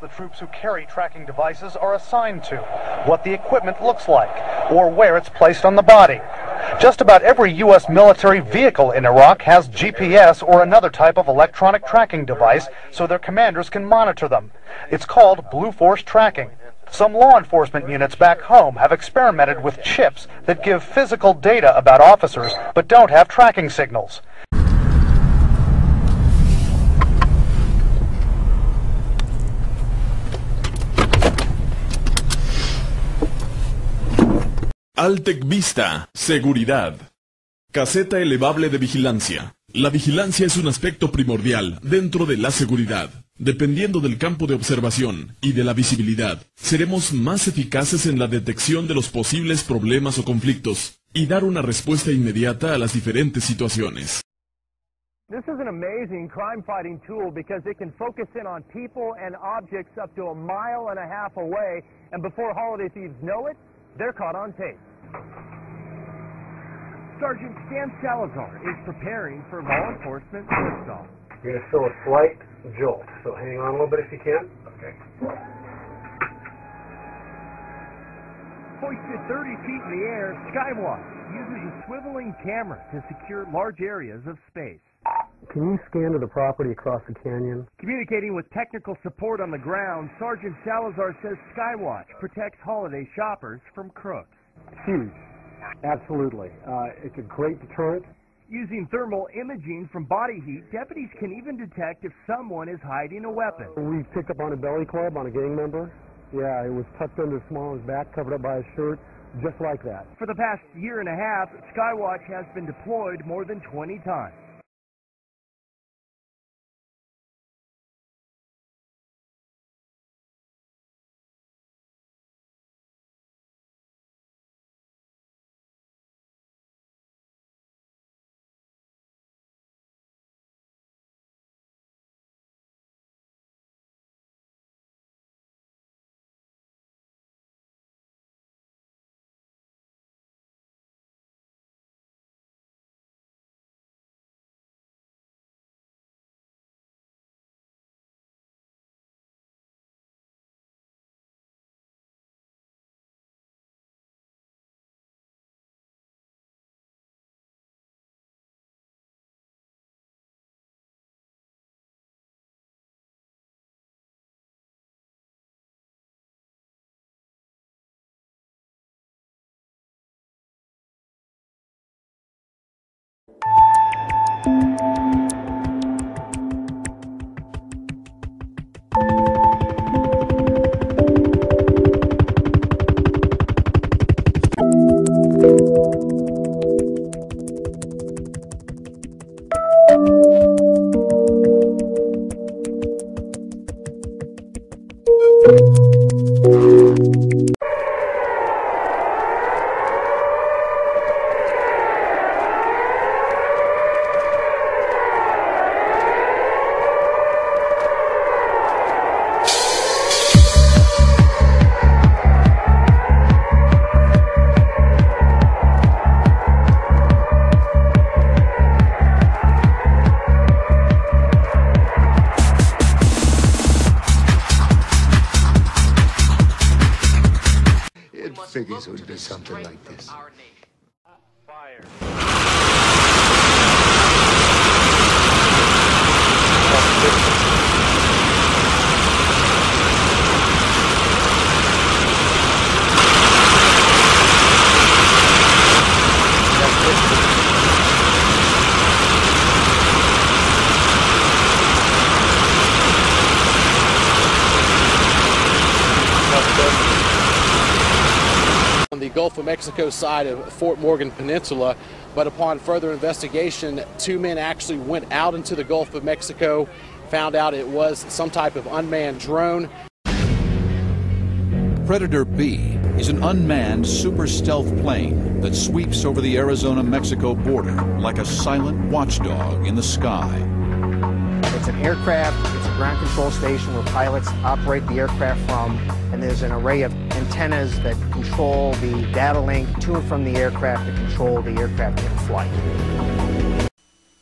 the troops who carry tracking devices are assigned to, what the equipment looks like, or where it's placed on the body. Just about every U.S. military vehicle in Iraq has GPS or another type of electronic tracking device so their commanders can monitor them. It's called Blue Force tracking. Some law enforcement units back home have experimented with chips that give physical data about officers but don't have tracking signals. Altec Vista, seguridad. Caseta elevable de vigilancia. La vigilancia es un aspecto primordial dentro de la seguridad. Dependiendo del campo de observación y de la visibilidad, seremos más eficaces en la detección de los posibles problemas o conflictos y dar una respuesta inmediata a las diferentes situaciones. This is an amazing crime-fighting tool because it can focus in on people and objects up to 1.5 miles away, and before holiday thieves know it, they're caught on tape. Sergeant Stan Salazar is preparing for law enforcement liftoff. You're going to feel a slight jolt, so hang on a little bit if you can. Okay. Hoisted 30 feet in the air, Skywatch uses a swiveling camera to secure large areas of space. Can you scan to the property across the canyon? Communicating with technical support on the ground, Sergeant Salazar says Skywatch protects holiday shoppers from crooks. Huge. Absolutely. It's a great deterrent. Using thermal imaging from body heat, deputies can even detect if someone is hiding a weapon. We picked up on a belly club on a gang member. Yeah, it was tucked under the small of his back, covered up by his shirt, just like that. For the past year and a half, Skywatch has been deployed more than 20 times. Figures it would be something like this. Fire. On the Gulf of Mexico side of Fort Morgan Peninsula, but upon further investigation, 2 men actually went out into the Gulf of Mexico, found out it was some type of unmanned drone. Predator B is an unmanned super stealth plane that sweeps over the Arizona-Mexico border like a silent watchdog in the sky. It's an aircraft, it's a ground control station where pilots operate the aircraft from, and there's an array of antennas that control the data link to and from the aircraft to control the aircraft in flight.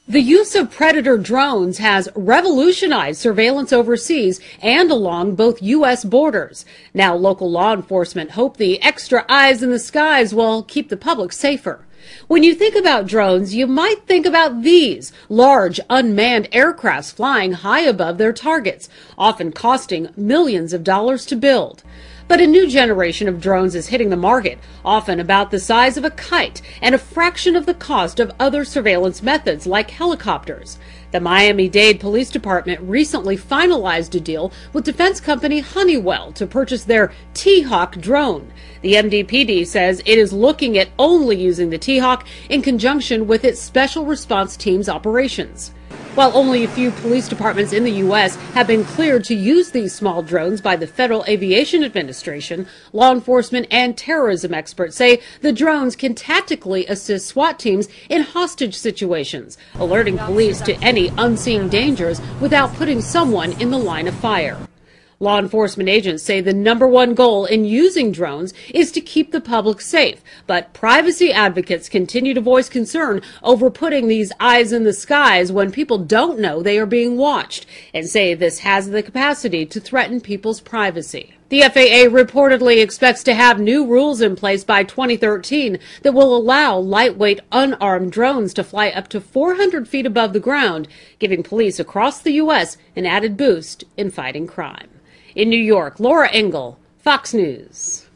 The use of Predator drones has revolutionized surveillance overseas and along both U.S. borders. Now local law enforcement hope the extra eyes in the skies will keep the public safer. When you think about drones, you might think about these large unmanned aircrafts flying high above their targets, often costing millions of dollars to build. But a new generation of drones is hitting the market, often about the size of a kite and a fraction of the cost of other surveillance methods like helicopters. The Miami-Dade Police Department recently finalized a deal with defense company Honeywell to purchase their T-Hawk drone. The MDPD says it is looking at only using the T-Hawk in conjunction with its special response team's operations. While only a few police departments in the U.S. have been cleared to use these small drones by the Federal Aviation Administration, law enforcement and terrorism experts say the drones can tactically assist SWAT teams in hostage situations, alerting police to any unseen dangers without putting someone in the line of fire. Law enforcement agents say the #1 goal in using drones is to keep the public safe, but privacy advocates continue to voice concern over putting these eyes in the skies when people don't know they are being watched, and say this has the capacity to threaten people's privacy. The FAA reportedly expects to have new rules in place by 2013 that will allow lightweight, unarmed drones to fly up to 400 feet above the ground, giving police across the U.S. an added boost in fighting crime. In New York, Laura Engel, Fox News.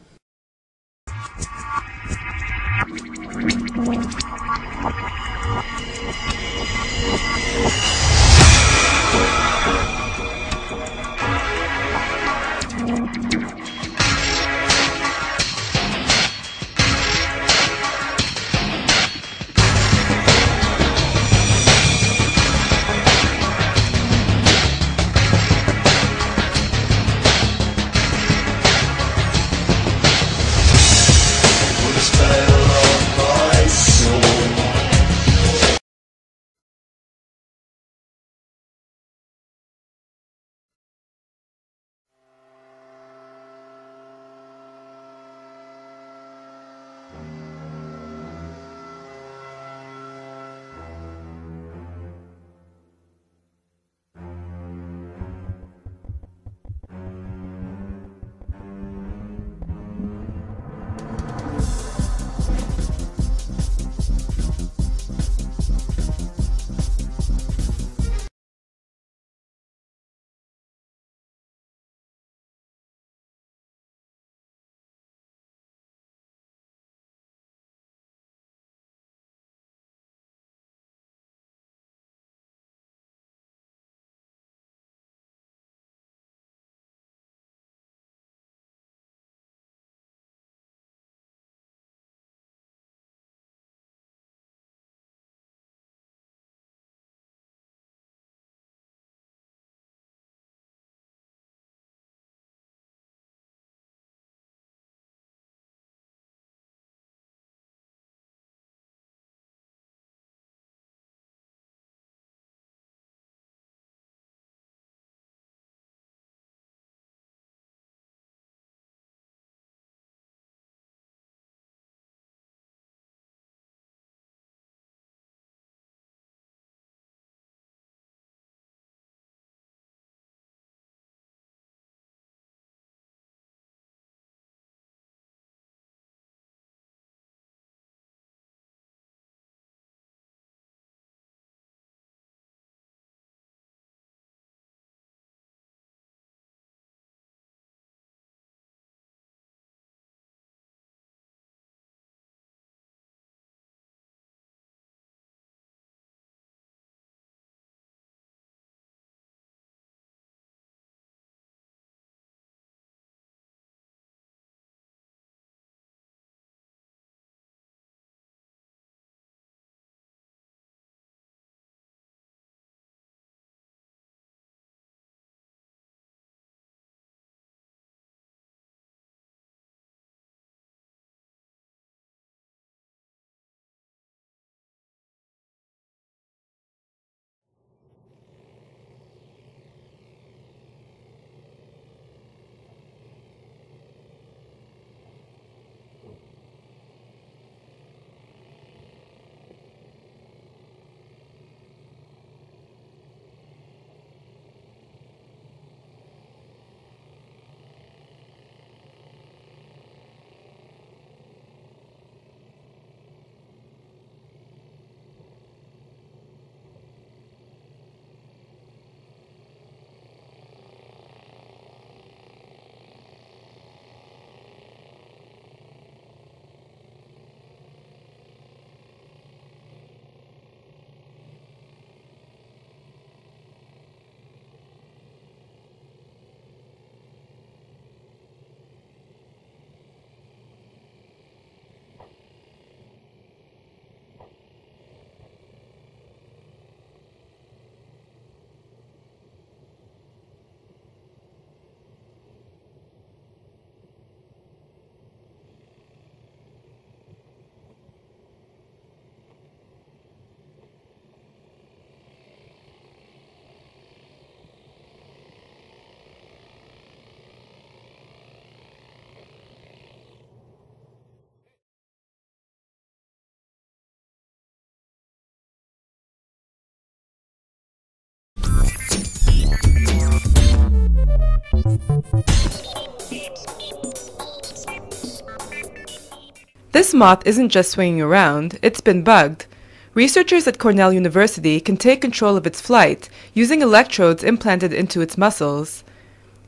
This moth isn't just swinging around, it's been bugged. Researchers at Cornell University can take control of its flight using electrodes implanted into its muscles.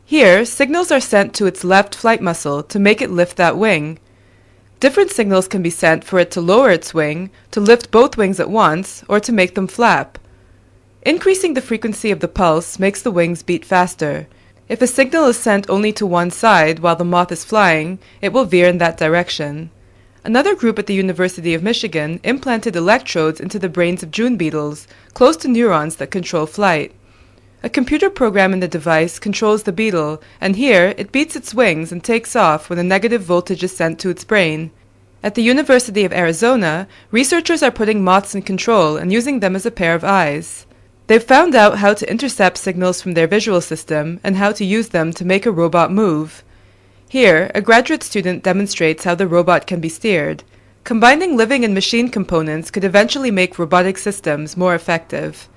Here, signals are sent to its left flight muscle to make it lift that wing. Different signals can be sent for it to lower its wing, to lift both wings at once, or to make them flap. Increasing the frequency of the pulse makes the wings beat faster. If a signal is sent only to one side while the moth is flying, it will veer in that direction. Another group at the University of Michigan implanted electrodes into the brains of June beetles, close to neurons that control flight. A computer program in the device controls the beetle, and here it beats its wings and takes off when a negative voltage is sent to its brain. At the University of Arizona, researchers are putting moths in control and using them as a pair of eyes. They've found out how to intercept signals from their visual system and how to use them to make a robot move. Here, a graduate student demonstrates how the robot can be steered. Combining living and machine components could eventually make robotic systems more effective.